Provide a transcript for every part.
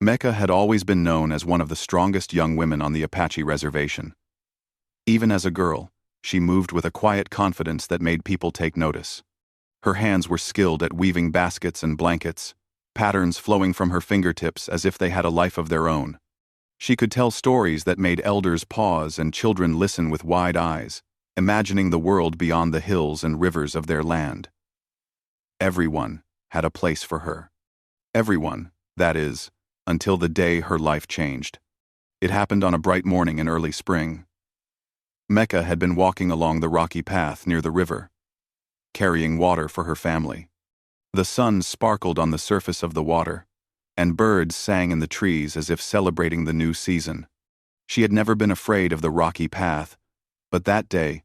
Mecca had always been known as one of the strongest young women on the Apache reservation. Even as a girl, she moved with a quiet confidence that made people take notice. Her hands were skilled at weaving baskets and blankets, patterns flowing from her fingertips as if they had a life of their own. She could tell stories that made elders pause and children listen with wide eyes, imagining the world beyond the hills and rivers of their land. Everyone had a place for her. Everyone, that is, until the day her life changed. It happened on a bright morning in early spring. Mecca had been walking along the rocky path near the river, carrying water for her family. The sun sparkled on the surface of the water, and birds sang in the trees as if celebrating the new season. She had never been afraid of the rocky path, but that day,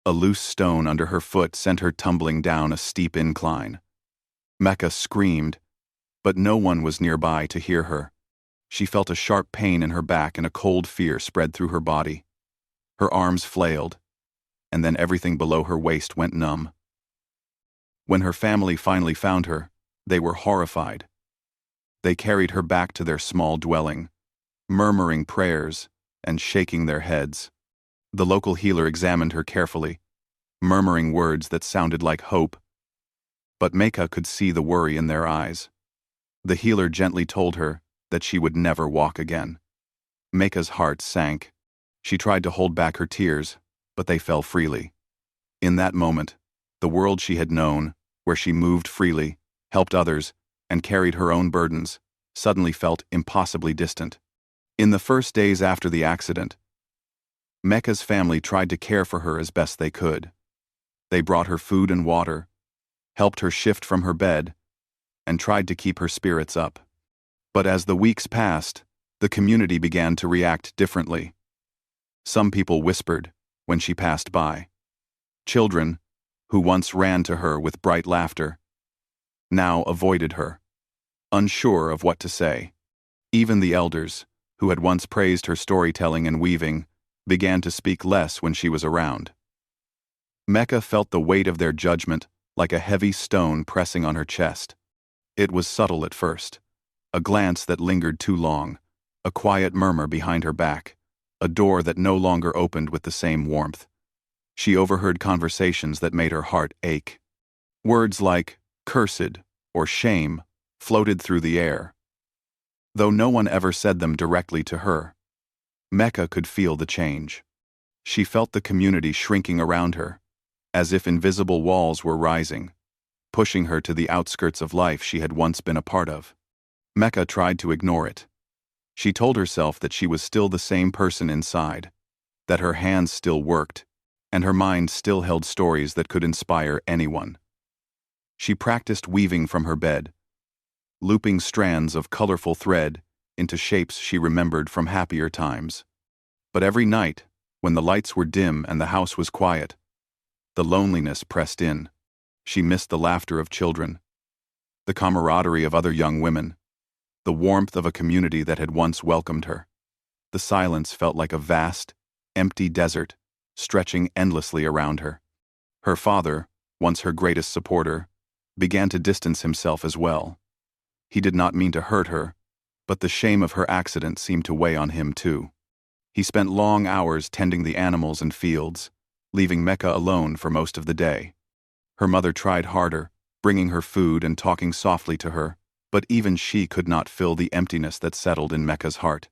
a loose stone under her foot sent her tumbling down a steep incline. Mecca screamed, but no one was nearby to hear her. She felt a sharp pain in her back and a cold fear spread through her body. Her arms flailed, and then everything below her waist went numb. When her family finally found her, they were horrified. They carried her back to their small dwelling, murmuring prayers and shaking their heads. The local healer examined her carefully, murmuring words that sounded like hope, but Mecca could see the worry in their eyes. The healer gently told her that she would never walk again. Mecca's heart sank. She tried to hold back her tears, but they fell freely. In that moment, the world she had known, where she moved freely, helped others, and carried her own burdens, suddenly felt impossibly distant. In the first days after the accident, Mecca's family tried to care for her as best they could. They brought her food and water, helped her shift from her bed, and tried to keep her spirits up. But as the weeks passed, the community began to react differently. Some people whispered when she passed by. Children, who once ran to her with bright laughter, now avoided her, unsure of what to say. Even the elders, who had once praised her storytelling and weaving, began to speak less when she was around. Mecca felt the weight of their judgment like a heavy stone pressing on her chest. It was subtle at first, a glance that lingered too long, a quiet murmur behind her back, a door that no longer opened with the same warmth. She overheard conversations that made her heart ache. Words like cursed or shame floated through the air. Though no one ever said them directly to her, Mecca could feel the change. She felt the community shrinking around her, as if invisible walls were rising, pushing her to the outskirts of life she had once been a part of. Mecca tried to ignore it. She told herself that she was still the same person inside, that her hands still worked, and her mind still held stories that could inspire anyone. She practiced weaving from her bed, looping strands of colorful thread into shapes she remembered from happier times. But every night, when the lights were dim and the house was quiet, the loneliness pressed in. She missed the laughter of children, the camaraderie of other young women, the warmth of a community that had once welcomed her. The silence felt like a vast, empty desert, stretching endlessly around her. Her father, once her greatest supporter, began to distance himself as well. He did not mean to hurt her, but the shame of her accident seemed to weigh on him too. He spent long hours tending the animals and fields, leaving Mecca alone for most of the day. Her mother tried harder, bringing her food and talking softly to her, but even she could not fill the emptiness that settled in Mecca's heart.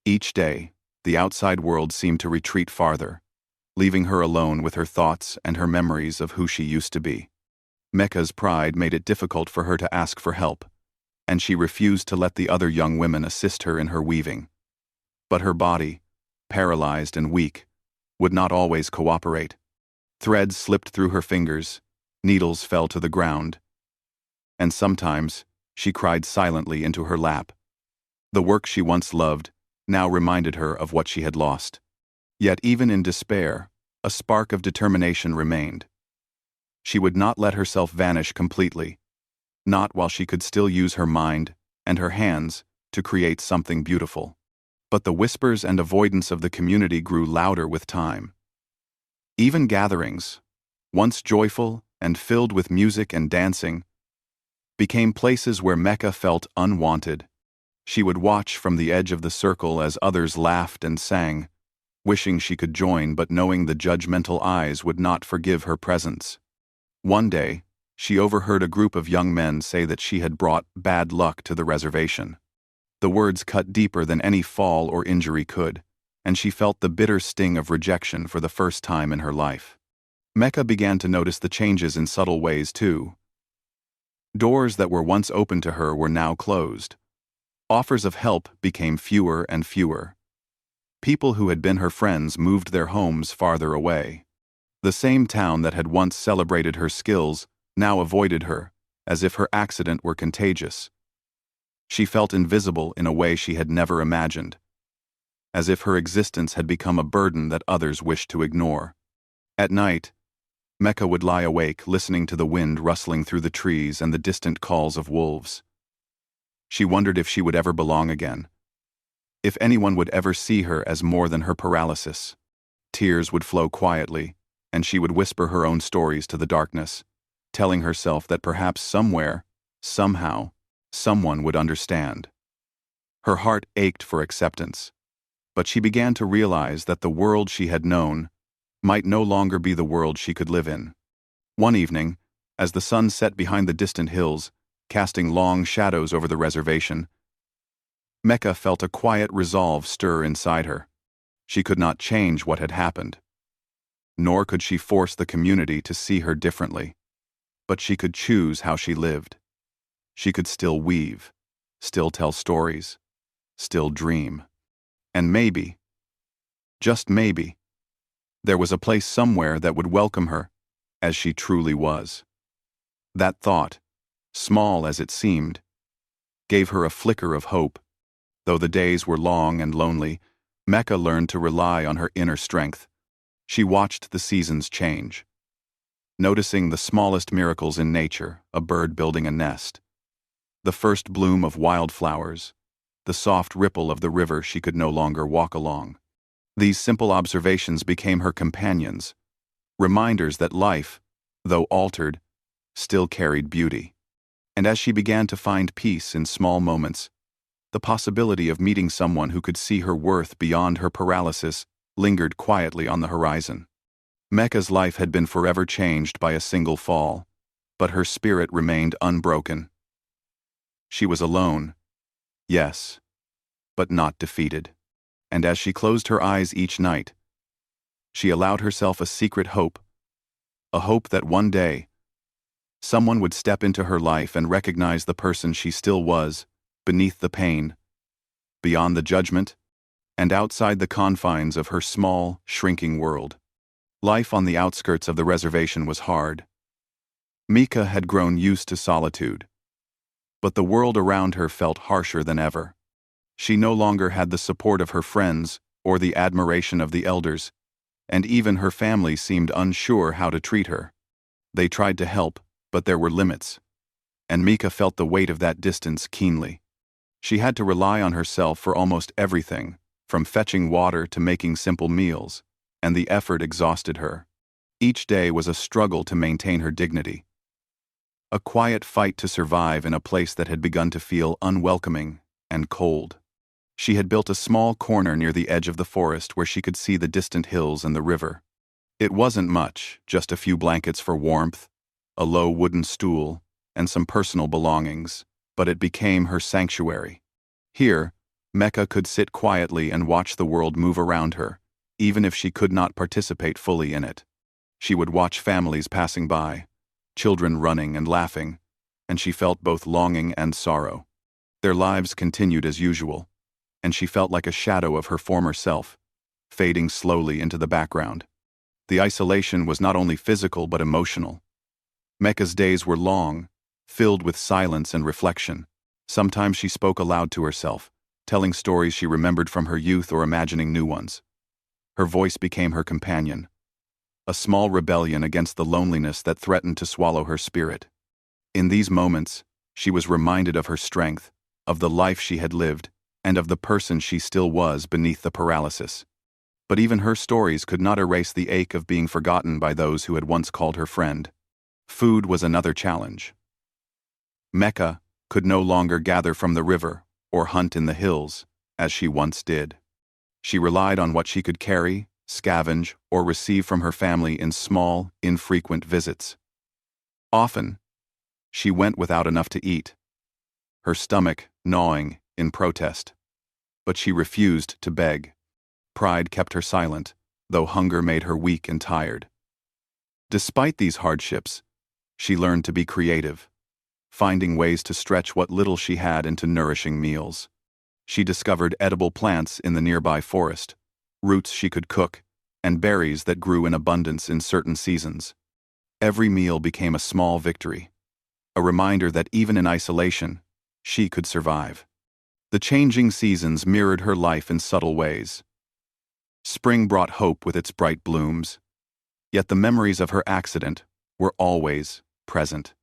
Each day, the outside world seemed to retreat farther, leaving her alone with her thoughts and her memories of who she used to be. Mecca's pride made it difficult for her to ask for help, and she refused to let the other young women assist her in her weaving. But her body, paralyzed and weak, would not always cooperate. Threads slipped through her fingers, needles fell to the ground, and sometimes she cried silently into her lap. The work she once loved now reminded her of what she had lost. Yet even in despair, a spark of determination remained. She would not let herself vanish completely, not while she could still use her mind and her hands to create something beautiful. But the whispers and avoidance of the community grew louder with time. Even gatherings, once joyful and filled with music and dancing, became places where Mecca felt unwanted. She would watch from the edge of the circle as others laughed and sang, wishing she could join but knowing the judgmental eyes would not forgive her presence. One day, she overheard a group of young men say that she had brought bad luck to the reservation. The words cut deeper than any fall or injury could, and she felt the bitter sting of rejection for the first time in her life. Mecca began to notice the changes in subtle ways too. Doors that were once open to her were now closed. Offers of help became fewer and fewer. People who had been her friends moved their homes farther away. The same town that had once celebrated her skills now avoided her, as if her accident were contagious. She felt invisible in a way she had never imagined, as if her existence had become a burden that others wished to ignore. At night, Mecca would lie awake listening to the wind rustling through the trees and the distant calls of wolves. She wondered if she would ever belong again, if anyone would ever see her as more than her paralysis. Tears would flow quietly, and she would whisper her own stories to the darkness, telling herself that perhaps somewhere, somehow, someone would understand. Her heart ached for acceptance, but she began to realize that the world she had known might no longer be the world she could live in. One evening, as the sun set behind the distant hills, casting long shadows over the reservation, Mecca felt a quiet resolve stir inside her. She could not change what had happened, nor could she force the community to see her differently. But she could choose how she lived. She could still weave, still tell stories, still dream. And maybe, just maybe, there was a place somewhere that would welcome her as she truly was. That thought, small as it seemed, gave her a flicker of hope. Though the days were long and lonely, Mecca learned to rely on her inner strength. She watched the seasons change, noticing the smallest miracles in nature, a bird building a nest, the first bloom of wildflowers, the soft ripple of the river she could no longer walk along. These simple observations became her companions, reminders that life, though altered, still carried beauty. And as she began to find peace in small moments, the possibility of meeting someone who could see her worth beyond her paralysis lingered quietly on the horizon. Mecca's life had been forever changed by a single fall, but her spirit remained unbroken. She was alone, yes, but not defeated. And as she closed her eyes each night, she allowed herself a secret hope, a hope that one day, someone would step into her life and recognize the person she still was, beneath the pain, beyond the judgment, and outside the confines of her small, shrinking world. Life on the outskirts of the reservation was hard. Mecca had grown used to solitude, but the world around her felt harsher than ever. She no longer had the support of her friends or the admiration of the elders, and even her family seemed unsure how to treat her. They tried to help, but there were limits, and Mecca felt the weight of that distance keenly. She had to rely on herself for almost everything, from fetching water to making simple meals, and the effort exhausted her. Each day was a struggle to maintain her dignity, a quiet fight to survive in a place that had begun to feel unwelcoming and cold. She had built a small corner near the edge of the forest where she could see the distant hills and the river. It wasn't much, just a few blankets for warmth, a low wooden stool, and some personal belongings, but it became her sanctuary. Here, Mecca could sit quietly and watch the world move around her, even if she could not participate fully in it. She would watch families passing by, children running and laughing, and she felt both longing and sorrow. Their lives continued as usual, and she felt like a shadow of her former self, fading slowly into the background. The isolation was not only physical but emotional. Mecca's days were long, filled with silence and reflection. Sometimes she spoke aloud to herself, telling stories she remembered from her youth or imagining new ones. Her voice became her companion, a small rebellion against the loneliness that threatened to swallow her spirit. In these moments, she was reminded of her strength, of the life she had lived, and of the person she still was beneath the paralysis. But even her stories could not erase the ache of being forgotten by those who had once called her friend. Food was another challenge. Mecca could no longer gather from the river or hunt in the hills, as she once did. She relied on what she could carry, scavenge, or receive from her family in small, infrequent visits. Often, she went without enough to eat, her stomach gnawing in protest. But she refused to beg. Pride kept her silent, though hunger made her weak and tired. Despite these hardships, she learned to be creative, finding ways to stretch what little she had into nourishing meals. She discovered edible plants in the nearby forest, roots she could cook, and berries that grew in abundance in certain seasons. Every meal became a small victory, a reminder that even in isolation, she could survive. The changing seasons mirrored her life in subtle ways. Spring brought hope with its bright blooms, yet the memories of her accident were always present.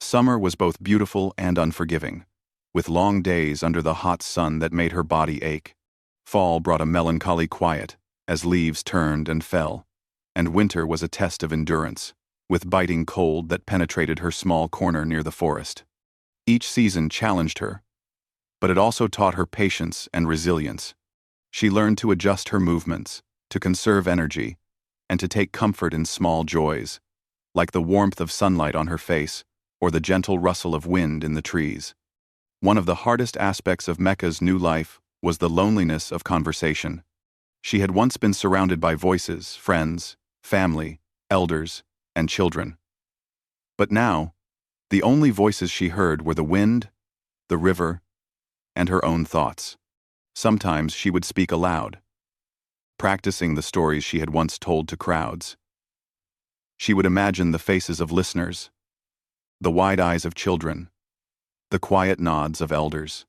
Summer was both beautiful and unforgiving, with long days under the hot sun that made her body ache. Fall brought a melancholy quiet, as leaves turned and fell, and winter was a test of endurance, with biting cold that penetrated her small corner near the forest. Each season challenged her, but it also taught her patience and resilience. She learned to adjust her movements, to conserve energy, and to take comfort in small joys, like the warmth of sunlight on her face or the gentle rustle of wind in the trees. One of the hardest aspects of Mecca's new life was the loneliness of conversation. She had once been surrounded by voices, friends, family, elders, and children. But now, the only voices she heard were the wind, the river, and her own thoughts. Sometimes she would speak aloud, practicing the stories she had once told to crowds. She would imagine the faces of listeners, the wide eyes of children, the quiet nods of elders.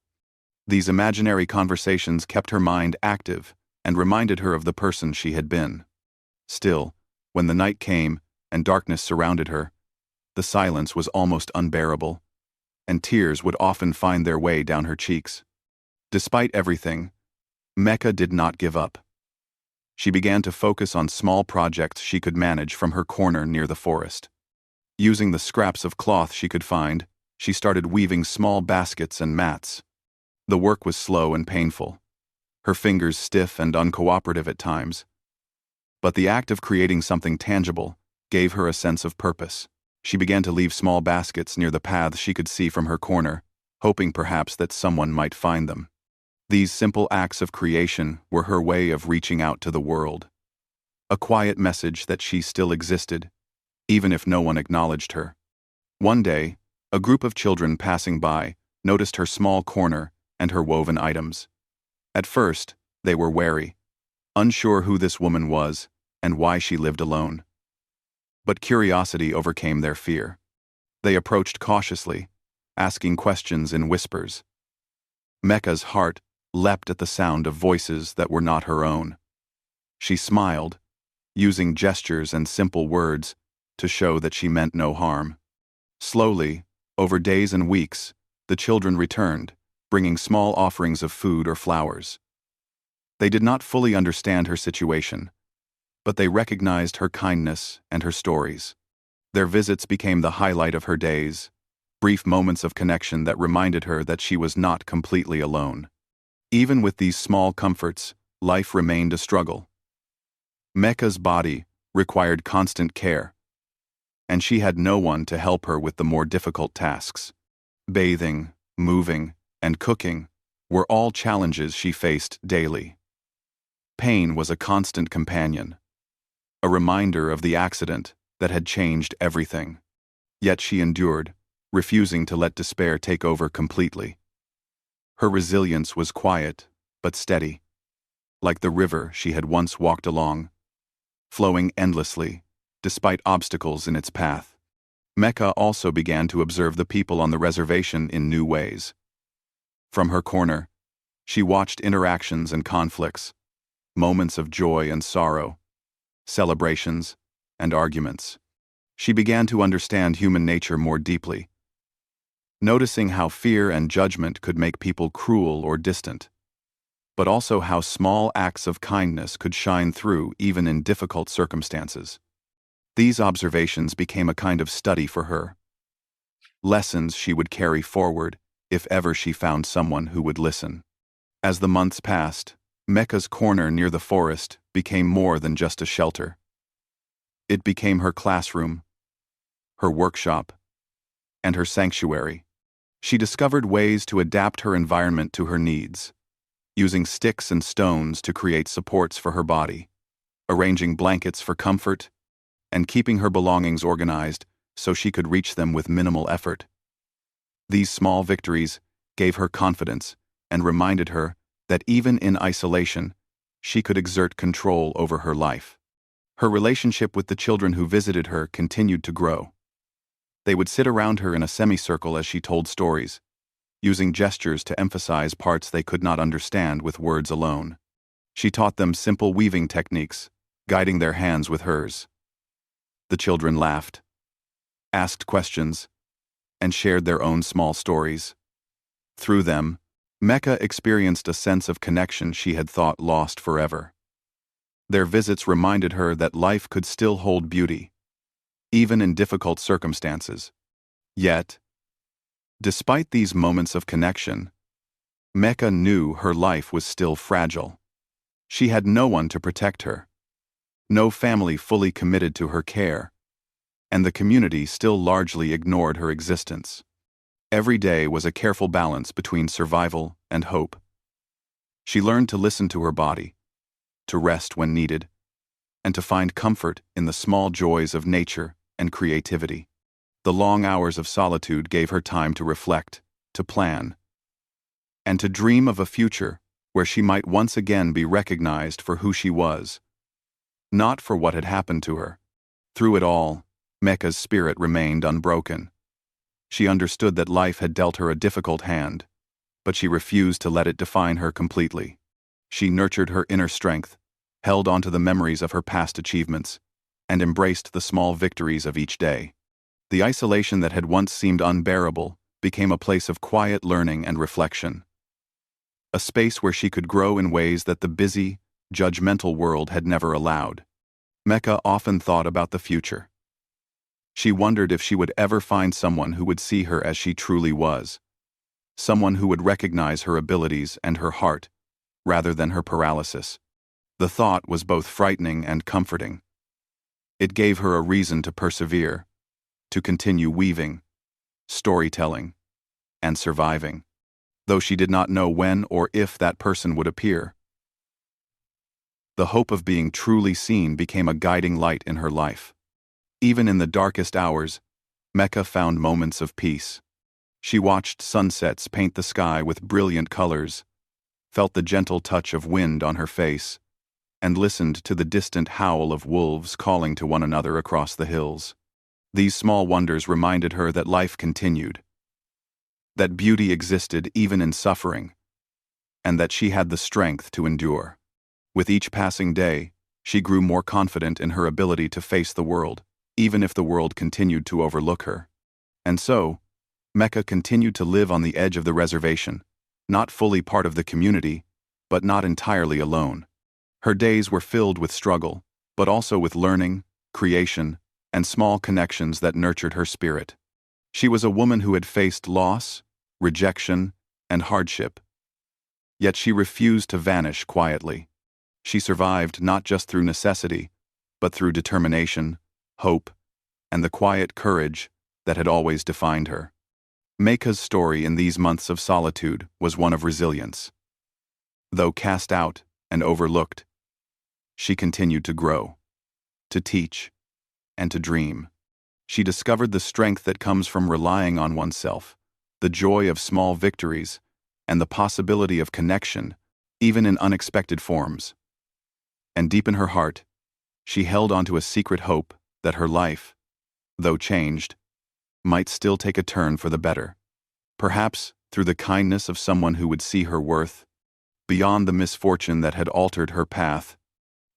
These imaginary conversations kept her mind active and reminded her of the person she had been. Still, when the night came and darkness surrounded her, the silence was almost unbearable, and tears would often find their way down her cheeks. Despite everything, Mecca did not give up. She began to focus on small projects she could manage from her corner near the forest. Using the scraps of cloth she could find, she started weaving small baskets and mats. The work was slow and painful, her fingers stiff and uncooperative at times. But the act of creating something tangible gave her a sense of purpose. She began to leave small baskets near the paths she could see from her corner, hoping perhaps that someone might find them. These simple acts of creation were her way of reaching out to the world. A quiet message that she still existed, even if no one acknowledged her. One day, a group of children passing by noticed her small corner and her woven items. At first, they were wary, unsure who this woman was and why she lived alone. But curiosity overcame their fear. They approached cautiously, asking questions in whispers. Mecca's heart leapt at the sound of voices that were not her own. She smiled, using gestures and simple words to show that she meant no harm. Slowly, over days and weeks, the children returned, bringing small offerings of food or flowers. They did not fully understand her situation, but they recognized her kindness and her stories. Their visits became the highlight of her days, brief moments of connection that reminded her that she was not completely alone. Even with these small comforts, life remained a struggle. Mecca's body required constant care, and she had no one to help her with the more difficult tasks. Bathing, moving, and cooking were all challenges she faced daily. Pain was a constant companion, a reminder of the accident that had changed everything. Yet she endured, refusing to let despair take over completely. Her resilience was quiet, but steady, like the river she had once walked along, flowing endlessly, despite obstacles in its path. Mecca also began to observe the people on the reservation in new ways. From her corner, she watched interactions and conflicts, moments of joy and sorrow, celebrations and arguments. She began to understand human nature more deeply, noticing how fear and judgment could make people cruel or distant, but also how small acts of kindness could shine through even in difficult circumstances. These observations became a kind of study for her, lessons she would carry forward if ever she found someone who would listen. As the months passed, Mecca's corner near the forest became more than just a shelter. It became her classroom, her workshop, and her sanctuary. She discovered ways to adapt her environment to her needs, using sticks and stones to create supports for her body, arranging blankets for comfort, and keeping her belongings organized so she could reach them with minimal effort. These small victories gave her confidence and reminded her that even in isolation, she could exert control over her life. Her relationship with the children who visited her continued to grow. They would sit around her in a semicircle as she told stories, using gestures to emphasize parts they could not understand with words alone. She taught them simple weaving techniques, guiding their hands with hers. The children laughed, asked questions, and shared their own small stories. Through them, Mecca experienced a sense of connection she had thought lost forever. Their visits reminded her that life could still hold beauty, even in difficult circumstances. Yet, despite these moments of connection, Mecca knew her life was still fragile. She had no one to protect her, no family fully committed to her care, and the community still largely ignored her existence. Every day was a careful balance between survival and hope. She learned to listen to her body, to rest when needed, and to find comfort in the small joys of nature and creativity. The long hours of solitude gave her time to reflect, to plan, and to dream of a future where she might once again be recognized for who she was, not for what had happened to her. Through it all, Mecca's spirit remained unbroken. She understood that life had dealt her a difficult hand, but she refused to let it define her completely. She nurtured her inner strength, held onto the memories of her past achievements, and embraced the small victories of each day. The isolation that had once seemed unbearable became a place of quiet learning and reflection. A space where she could grow in ways that the busy, judgmental world had never allowed. Mecca often thought about the future. She wondered if she would ever find someone who would see her as she truly was, someone who would recognize her abilities and her heart, rather than her paralysis. The thought was both frightening and comforting. It gave her a reason to persevere, to continue weaving, storytelling, and surviving, though she did not know when or if that person would appear. The hope of being truly seen became a guiding light in her life. Even in the darkest hours, Mecca found moments of peace. She watched sunsets paint the sky with brilliant colors, felt the gentle touch of wind on her face, and listened to the distant howl of wolves calling to one another across the hills. These small wonders reminded her that life continued, that beauty existed even in suffering, and that she had the strength to endure. With each passing day, she grew more confident in her ability to face the world, even if the world continued to overlook her. And so, Mecca continued to live on the edge of the reservation, not fully part of the community, but not entirely alone. Her days were filled with struggle, but also with learning, creation, and small connections that nurtured her spirit. She was a woman who had faced loss, rejection, and hardship. Yet she refused to vanish quietly. She survived not just through necessity, but through determination, hope, and the quiet courage that had always defined her. Mecca's story in these months of solitude was one of resilience. Though cast out and overlooked, she continued to grow, to teach, and to dream. She discovered the strength that comes from relying on oneself, the joy of small victories, and the possibility of connection, even in unexpected forms. And deep in her heart, she held onto a secret hope that her life, though changed, might still take a turn for the better. Perhaps through the kindness of someone who would see her worth, beyond the misfortune that had altered her path.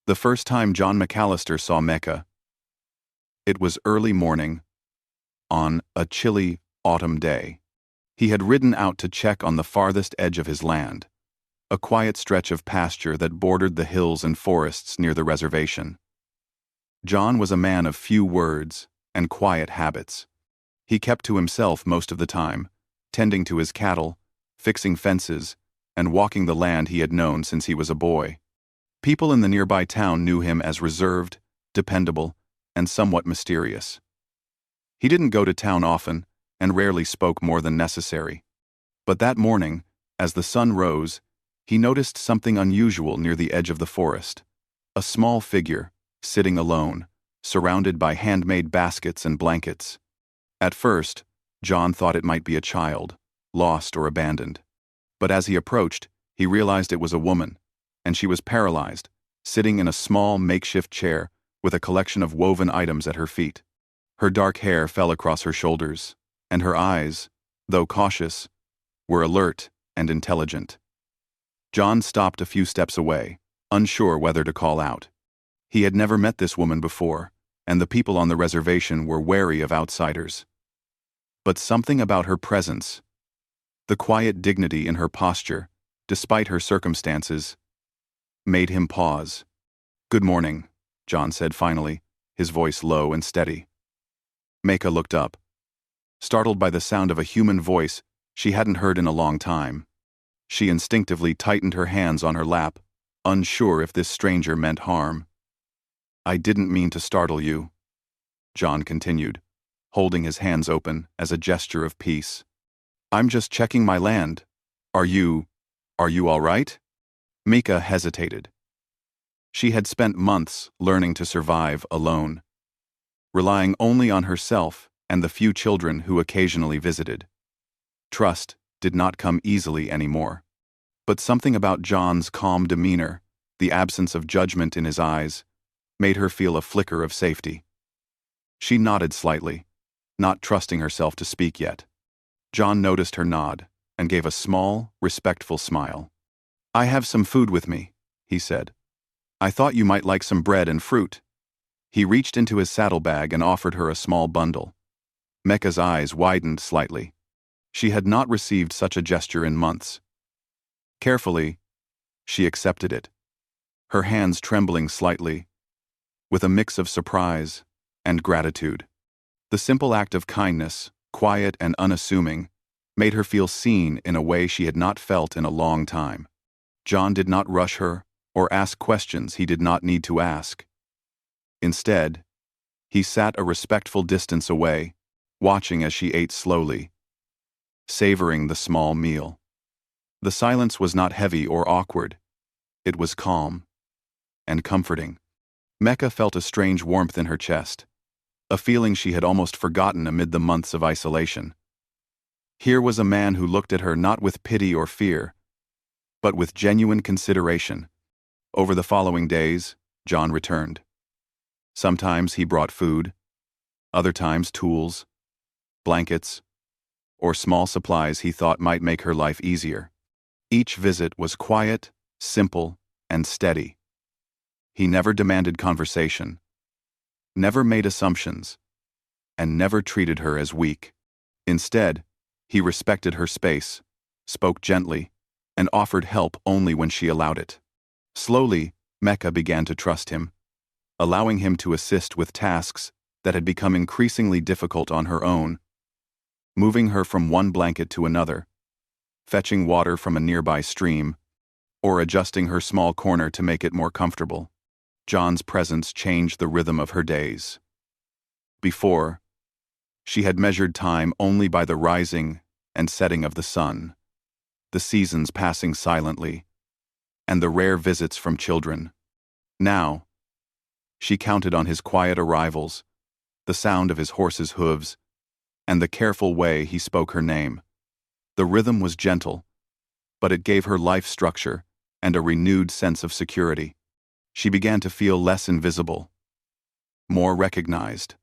The first time John McAllister saw Mecca, it was early morning, on a chilly autumn day. He had ridden out to check on the farthest edge of his land, a quiet stretch of pasture that bordered the hills and forests near the reservation. John was a man of few words and quiet habits. He kept to himself most of the time, tending to his cattle, fixing fences, and walking the land he had known since he was a boy. People in the nearby town knew him as reserved, dependable, and somewhat mysterious. He didn't go to town often, and rarely spoke more than necessary. But that morning, as the sun rose, he noticed something unusual near the edge of the forest. A small figure, sitting alone, surrounded by handmade baskets and blankets. At first, John thought it might be a child, lost or abandoned. But as he approached, he realized it was a woman, and she was paralyzed, sitting in a small makeshift chair with a collection of woven items at her feet. Her dark hair fell across her shoulders, and her eyes, though cautious, were alert and intelligent. John stopped a few steps away, unsure whether to call out. He had never met this woman before, and the people on the reservation were wary of outsiders. But something about her presence, the quiet dignity in her posture, despite her circumstances, made him pause. "Good morning," John said finally, his voice low and steady. Mecca looked up, startled by the sound of a human voice she hadn't heard in a long time. She instinctively tightened her hands on her lap, unsure if this stranger meant harm. "I didn't mean to startle you," John continued, holding his hands open as a gesture of peace. "I'm just checking my land. Are you all right?" Mecca hesitated. She had spent months learning to survive alone, relying only on herself and the few children who occasionally visited. Trust did not come easily anymore. But something about John's calm demeanor, the absence of judgment in his eyes, made her feel a flicker of safety. She nodded slightly, not trusting herself to speak yet. John noticed her nod and gave a small, respectful smile. "I have some food with me," he said. "I thought you might like some bread and fruit." He reached into his saddlebag and offered her a small bundle. Mecca's eyes widened slightly. She had not received such a gesture in months. Carefully, she accepted it, her hands trembling slightly, with a mix of surprise and gratitude. The simple act of kindness, quiet and unassuming, made her feel seen in a way she had not felt in a long time. John did not rush her or ask questions he did not need to ask. Instead, he sat a respectful distance away, watching as she ate slowly, savoring the small meal. The silence was not heavy or awkward. It was calm and comforting. Mecca felt a strange warmth in her chest, a feeling she had almost forgotten amid the months of isolation. Here was a man who looked at her not with pity or fear, but with genuine consideration. Over the following days, John returned. Sometimes he brought food, other times tools, blankets, or small supplies he thought might make her life easier. Each visit was quiet, simple, and steady. He never demanded conversation, never made assumptions, and never treated her as weak. Instead, he respected her space, spoke gently, and offered help only when she allowed it. Slowly, Mecca began to trust him, allowing him to assist with tasks that had become increasingly difficult on her own, moving her from one blanket to another, fetching water from a nearby stream, or adjusting her small corner to make it more comfortable. John's presence changed the rhythm of her days. Before, she had measured time only by the rising and setting of the sun, the seasons passing silently, and the rare visits from children. Now, she counted on his quiet arrivals, the sound of his horse's hooves, and the careful way he spoke her name. The rhythm was gentle, but it gave her life structure and a renewed sense of security. She began to feel less invisible, more recognized,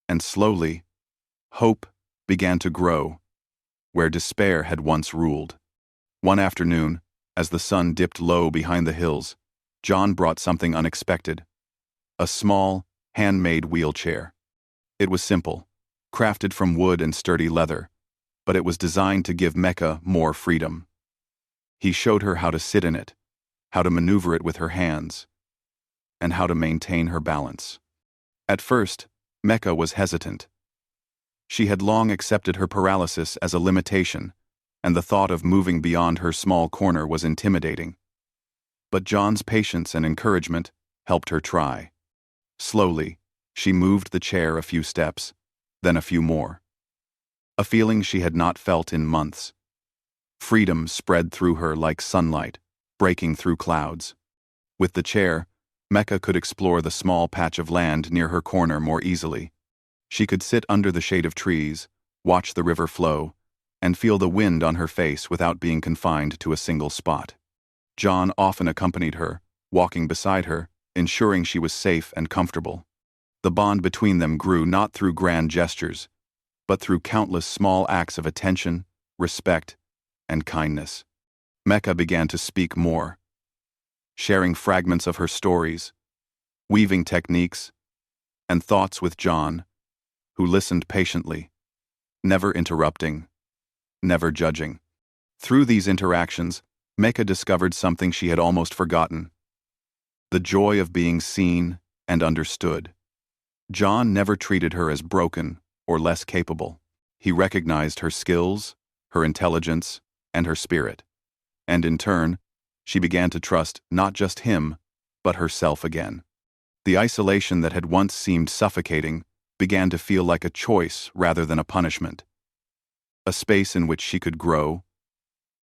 and slowly, hope began to grow where despair had once ruled. One afternoon, as the sun dipped low behind the hills, John brought something unexpected: a small, handmade wheelchair. It was simple, crafted from wood and sturdy leather, but it was designed to give Mecca more freedom. He showed her how to sit in it, how to maneuver it with her hands, and how to maintain her balance. At first, Mecca was hesitant. She had long accepted her paralysis as a limitation, and the thought of moving beyond her small corner was intimidating. But John's patience and encouragement helped her try. Slowly, she moved the chair a few steps, then a few more. A feeling she had not felt in months. Freedom spread through her like sunlight, breaking through clouds. With the chair, Mecca could explore the small patch of land near her corner more easily. She could sit under the shade of trees, watch the river flow, and feel the wind on her face without being confined to a single spot. John often accompanied her, walking beside her, ensuring she was safe and comfortable. The bond between them grew not through grand gestures, but through countless small acts of attention, respect, and kindness. Mecca began to speak more, sharing fragments of her stories, weaving techniques, and thoughts with John, who listened patiently, never interrupting, never judging. Through these interactions, Mecca discovered something she had almost forgotten: the joy of being seen and understood. John never treated her as broken or less capable. He recognized her skills, her intelligence, and her spirit. And in turn, she began to trust not just him, but herself again. The isolation that had once seemed suffocating began to feel like a choice rather than a punishment. A space in which she could grow,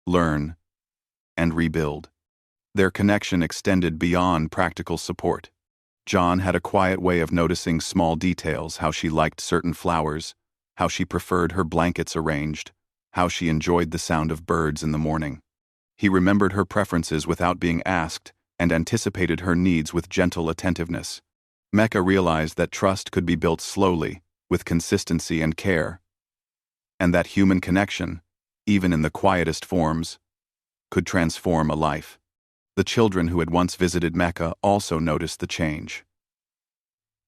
learn, and rebuild. Their connection extended beyond practical support. John had a quiet way of noticing small details: how she liked certain flowers, how she preferred her blankets arranged, how she enjoyed the sound of birds in the morning. He remembered her preferences without being asked and anticipated her needs with gentle attentiveness. Mecca realized that trust could be built slowly, with consistency and care, and that human connection, even in the quietest forms, could transform a life. The children who had once visited Mecca also noticed the change.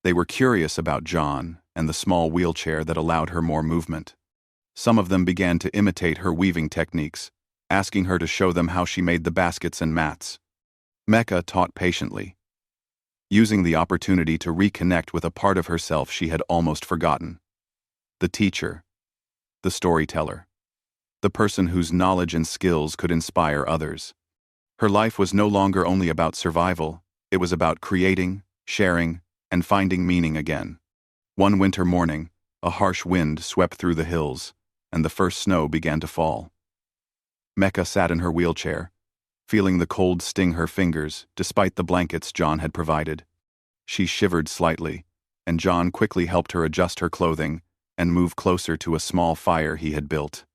They were curious about John and the small wheelchair that allowed her more movement. Some of them began to imitate her weaving techniques, asking her to show them how she made the baskets and mats. Mecca taught patiently, using the opportunity to reconnect with a part of herself she had almost forgotten. The teacher, the storyteller, the person whose knowledge and skills could inspire others. Her life was no longer only about survival, it was about creating, sharing, and finding meaning again. One winter morning, a harsh wind swept through the hills, and the first snow began to fall. Mecca sat in her wheelchair, feeling the cold sting her fingers despite the blankets John had provided. She shivered slightly, and John quickly helped her adjust her clothing and move closer to a small fire he had built.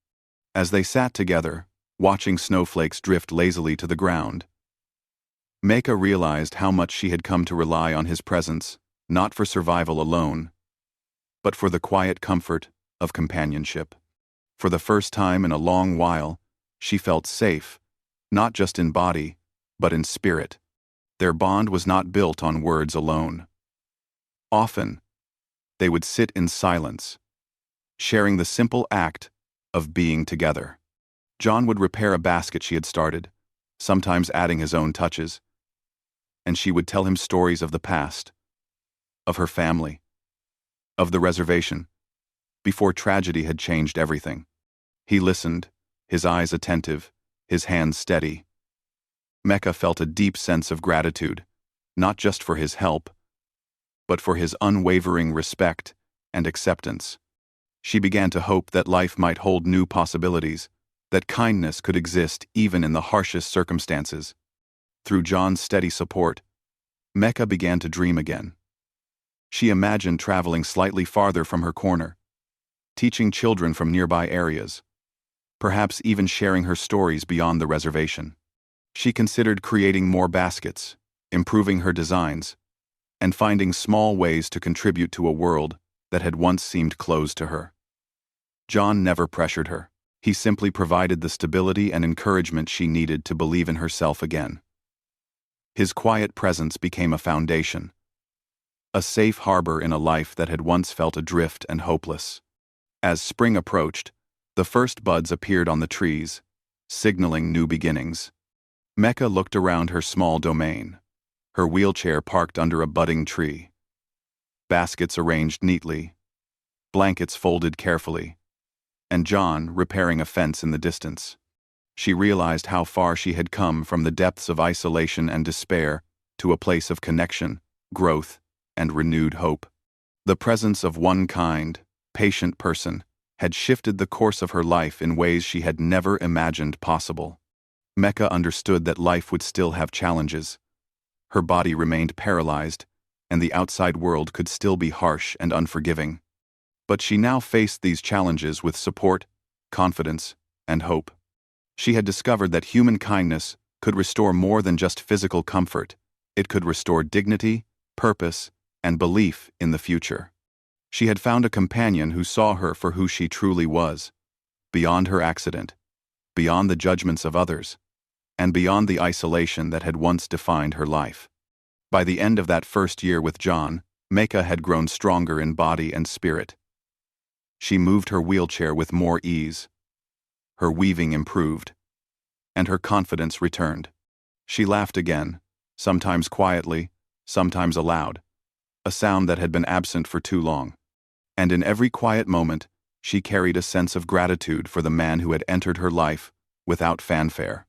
As they sat together, watching snowflakes drift lazily to the ground, Mecca realized how much she had come to rely on his presence, not for survival alone, but for the quiet comfort of companionship. For the first time in a long while, she felt safe, not just in body, but in spirit. Their bond was not built on words alone. Often, they would sit in silence, sharing the simple act of being together. John would repair a basket she had started, sometimes adding his own touches, and she would tell him stories of the past, of her family, of the reservation, before tragedy had changed everything. He listened, his eyes attentive, his hands steady. Mecca felt a deep sense of gratitude, not just for his help, but for his unwavering respect and acceptance. She began to hope that life might hold new possibilities, that kindness could exist even in the harshest circumstances. Through John's steady support, Mecca began to dream again. She imagined traveling slightly farther from her corner, teaching children from nearby areas, perhaps even sharing her stories beyond the reservation. She considered creating more baskets, improving her designs, and finding small ways to contribute to a world that had once seemed closed to her. John never pressured her. He simply provided the stability and encouragement she needed to believe in herself again. His quiet presence became a foundation, a safe harbor in a life that had once felt adrift and hopeless. As spring approached, the first buds appeared on the trees, signaling new beginnings. Mecca looked around her small domain, her wheelchair parked under a budding tree, baskets arranged neatly, blankets folded carefully, and John repairing a fence in the distance. She realized how far she had come from the depths of isolation and despair to a place of connection, growth, and renewed hope. The presence of one kind, patient person had shifted the course of her life in ways she had never imagined possible. Mecca understood that life would still have challenges. Her body remained paralyzed, and the outside world could still be harsh and unforgiving. But she now faced these challenges with support, confidence, and hope. She had discovered that human kindness could restore more than just physical comfort. It could restore dignity, purpose, and belief in the future. She had found a companion who saw her for who she truly was, beyond her accident, beyond the judgments of others, and beyond the isolation that had once defined her life. By the end of that first year with John, Mecca had grown stronger in body and spirit. She moved her wheelchair with more ease. Her weaving improved, and her confidence returned. She laughed again, sometimes quietly, sometimes aloud, a sound that had been absent for too long. And in every quiet moment, she carried a sense of gratitude for the man who had entered her life without fanfare,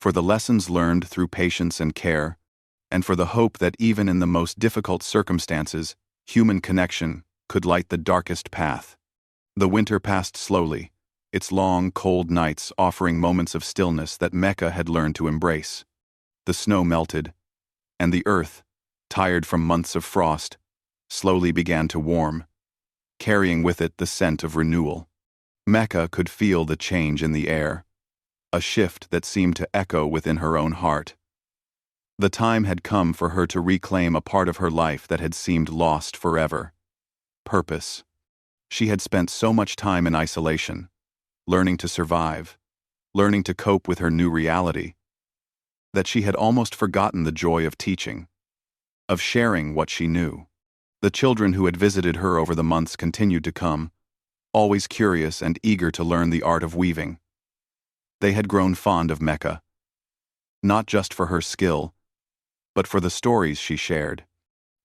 for the lessons learned through patience and care, and for the hope that even in the most difficult circumstances, human connection could light the darkest path. The winter passed slowly, its long, cold nights offering moments of stillness that Mecca had learned to embrace. The snow melted, and the earth, tired from months of frost, slowly began to warm, carrying with it the scent of renewal. Mecca could feel the change in the air, a shift that seemed to echo within her own heart. The time had come for her to reclaim a part of her life that had seemed lost forever. Purpose. She had spent so much time in isolation, learning to survive, learning to cope with her new reality, that she had almost forgotten the joy of teaching, of sharing what she knew. The children who had visited her over the months continued to come, always curious and eager to learn the art of weaving. They had grown fond of Mecca, not just for her skill, but for the stories she shared.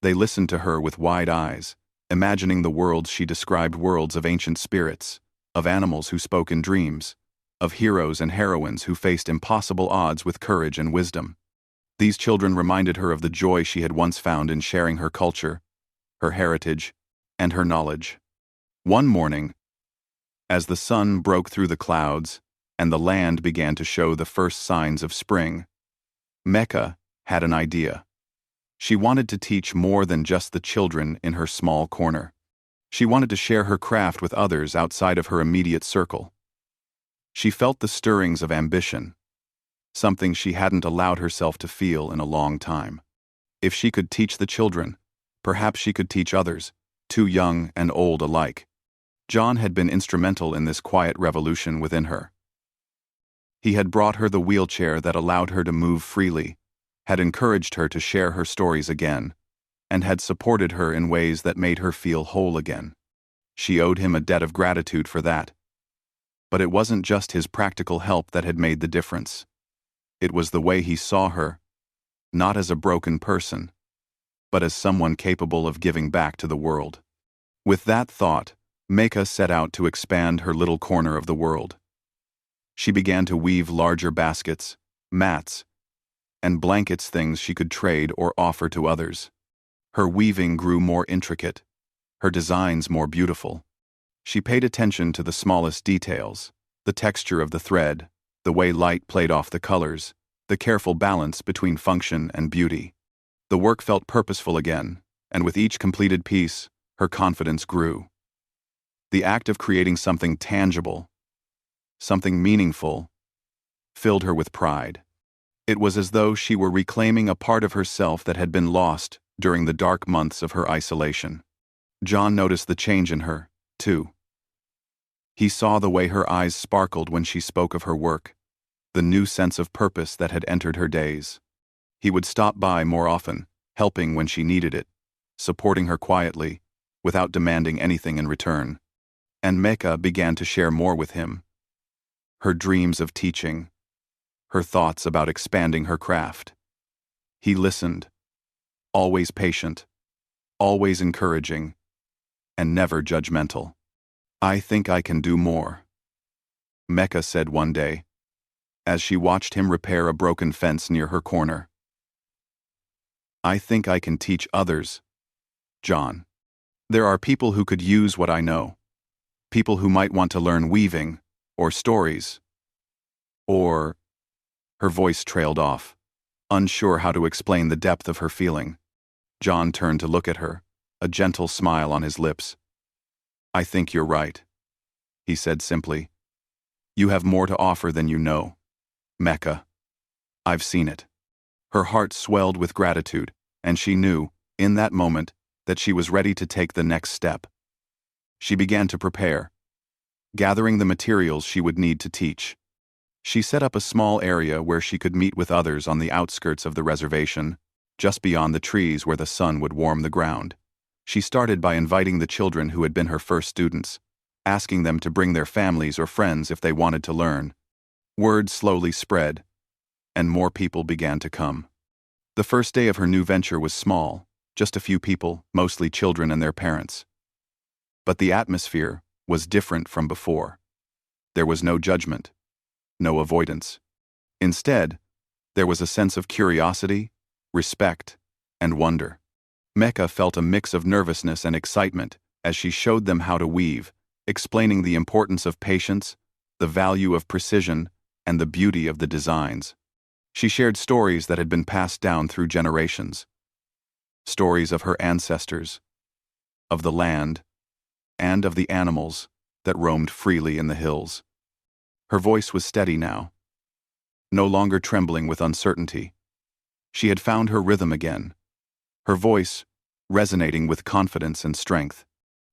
They listened to her with wide eyes, imagining the worlds she described, worlds of ancient spirits, of animals who spoke in dreams, of heroes and heroines who faced impossible odds with courage and wisdom. These children reminded her of the joy she had once found in sharing her culture, her heritage, and her knowledge. One morning, as the sun broke through the clouds and the land began to show the first signs of spring, Mecca had an idea. She wanted to teach more than just the children in her small corner. She wanted to share her craft with others outside of her immediate circle. She felt the stirrings of ambition, something she hadn't allowed herself to feel in a long time. If she could teach the children, perhaps she could teach others, too young and old alike. John had been instrumental in this quiet revolution within her. He had brought her the wheelchair that allowed her to move freely, had encouraged her to share her stories again, and had supported her in ways that made her feel whole again. She owed him a debt of gratitude for that. But it wasn't just his practical help that had made the difference. It was the way he saw her, not as a broken person, but as someone capable of giving back to the world. With that thought, Mecca set out to expand her little corner of the world. She began to weave larger baskets, mats, and blankets, things she could trade or offer to others. Her weaving grew more intricate, her designs more beautiful. She paid attention to the smallest details, the texture of the thread, the way light played off the colors, the careful balance between function and beauty. The work felt purposeful again, and with each completed piece, her confidence grew. The act of creating something tangible, something meaningful, filled her with pride. It was as though she were reclaiming a part of herself that had been lost during the dark months of her isolation. John noticed the change in her, too. He saw the way her eyes sparkled when she spoke of her work, the new sense of purpose that had entered her days. He would stop by more often, helping when she needed it, supporting her quietly, without demanding anything in return. And Mecca began to share more with him. Her dreams of teaching, her thoughts about expanding her craft. He listened, always patient, always encouraging, and never judgmental. "I think I can do more," Mecca said one day, as she watched him repair a broken fence near her corner. "I think I can teach others, John. There are people who could use what I know. People who might want to learn weaving, or stories, or—" Her voice trailed off, unsure how to explain the depth of her feeling. John turned to look at her, a gentle smile on his lips. "I think you're right," he said simply. "You have more to offer than you know, Mecca. I've seen it." Her heart swelled with gratitude, and she knew, in that moment, that she was ready to take the next step. She began to prepare, gathering the materials she would need to teach. She set up a small area where she could meet with others on the outskirts of the reservation, just beyond the trees where the sun would warm the ground. She started by inviting the children who had been her first students, asking them to bring their families or friends if they wanted to learn. Word slowly spread, and more people began to come. The first day of her new venture was small, just a few people, mostly children and their parents. But the atmosphere was different from before. There was no judgment, no avoidance. Instead, there was a sense of curiosity, respect, and wonder. Mecca felt a mix of nervousness and excitement as she showed them how to weave, explaining the importance of patience, the value of precision, and the beauty of the designs. She shared stories that had been passed down through generations. Stories of her ancestors, of the land, and of the animals that roamed freely in the hills. Her voice was steady now, no longer trembling with uncertainty. She had found her rhythm again, her voice resonating with confidence and strength.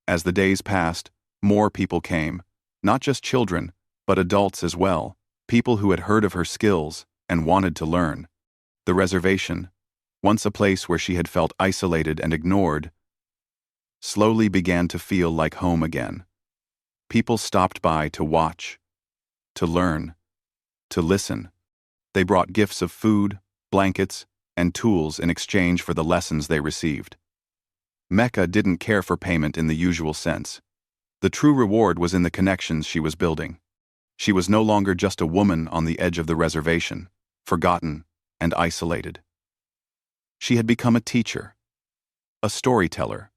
As the days passed, more people came, not just children, but adults as well, people who had heard of her skills and wanted to learn. The reservation, once a place where she had felt isolated and ignored, slowly began to feel like home again. People stopped by to watch, to learn, to listen. They brought gifts of food, blankets, and tools in exchange for the lessons they received. Mecca didn't care for payment in the usual sense. The true reward was in the connections she was building. She was no longer just a woman on the edge of the reservation, forgotten and isolated. She had become a teacher, a storyteller,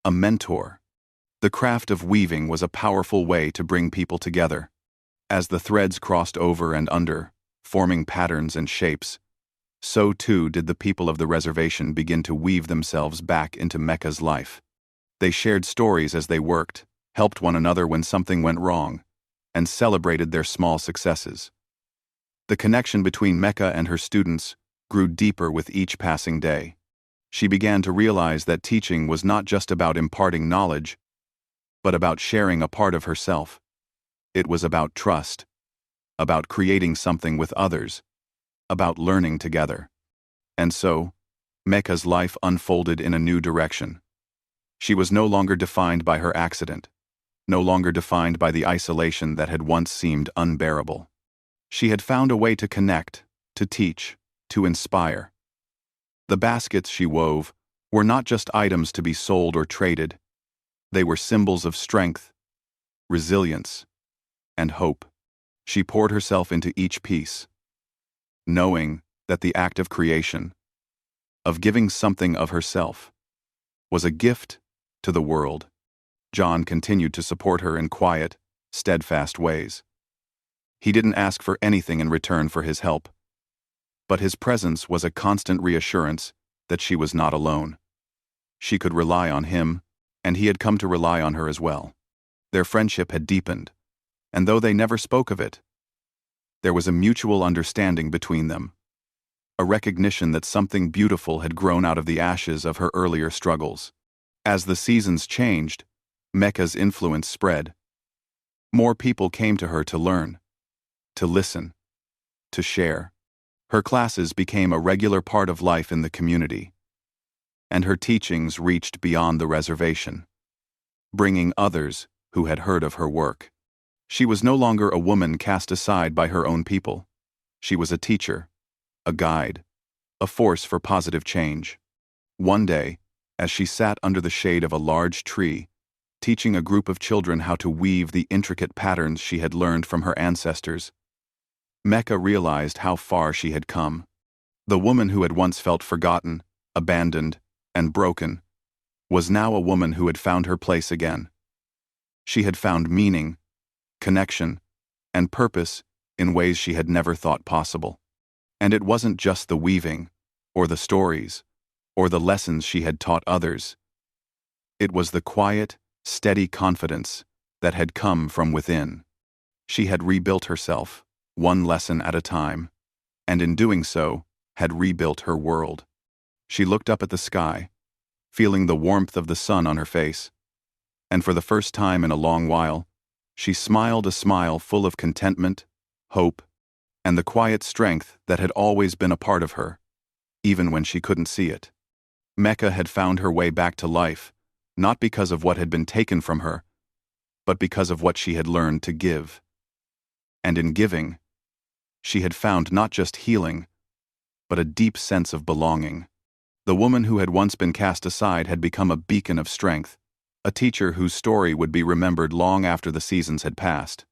a mentor. The craft of weaving was a powerful way to bring people together. As the threads crossed over and under, forming patterns and shapes, so too did the people of the reservation begin to weave themselves back into Mecca's life. They shared stories as they worked, helped one another when something went wrong, and celebrated their small successes. The connection between Mecca and her students grew deeper with each passing day. She began to realize that teaching was not just about imparting knowledge, but about sharing a part of herself. It was about trust, about creating something with others, about learning together. And so, Mecca's life unfolded in a new direction. She was no longer defined by her accident, no longer defined by the isolation that had once seemed unbearable. She had found a way to connect, to teach, to inspire. The baskets she wove were not just items to be sold or traded. They were symbols of strength, resilience, and hope. She poured herself into each piece, knowing that the act of creation, of giving something of herself, was a gift to the world. John continued to support her in quiet, steadfast ways. He didn't ask for anything in return for his help, but his presence was a constant reassurance that she was not alone. She could rely on him, and he had come to rely on her as well. Their friendship had deepened, and though they never spoke of it, there was a mutual understanding between them, a recognition that something beautiful had grown out of the ashes of her earlier struggles. As the seasons changed, Mecca's influence spread. More people came to her to learn, to listen, to share. Her classes became a regular part of life in the community, and her teachings reached beyond the reservation, bringing others who had heard of her work. She was no longer a woman cast aside by her own people. She was a teacher, a guide, a force for positive change. One day, as she sat under the shade of a large tree, teaching a group of children how to weave the intricate patterns she had learned from her ancestors. Mecca realized how far she had come. The woman who had once felt forgotten, abandoned, and broken was now a woman who had found her place again. She had found meaning, connection, and purpose in ways she had never thought possible. And it wasn't just the weaving, or the stories, or the lessons she had taught others. It was the quiet, steady confidence that had come from within. She had rebuilt herself, one lesson at a time, and in doing so, had rebuilt her world. She looked up at the sky, feeling the warmth of the sun on her face, and for the first time in a long while, she smiled a smile full of contentment, hope, and the quiet strength that had always been a part of her, even when she couldn't see it. Mecca had found her way back to life, not because of what had been taken from her, but because of what she had learned to give. And in giving, she had found not just healing, but a deep sense of belonging. The woman who had once been cast aside had become a beacon of strength, a teacher whose story would be remembered long after the seasons had passed.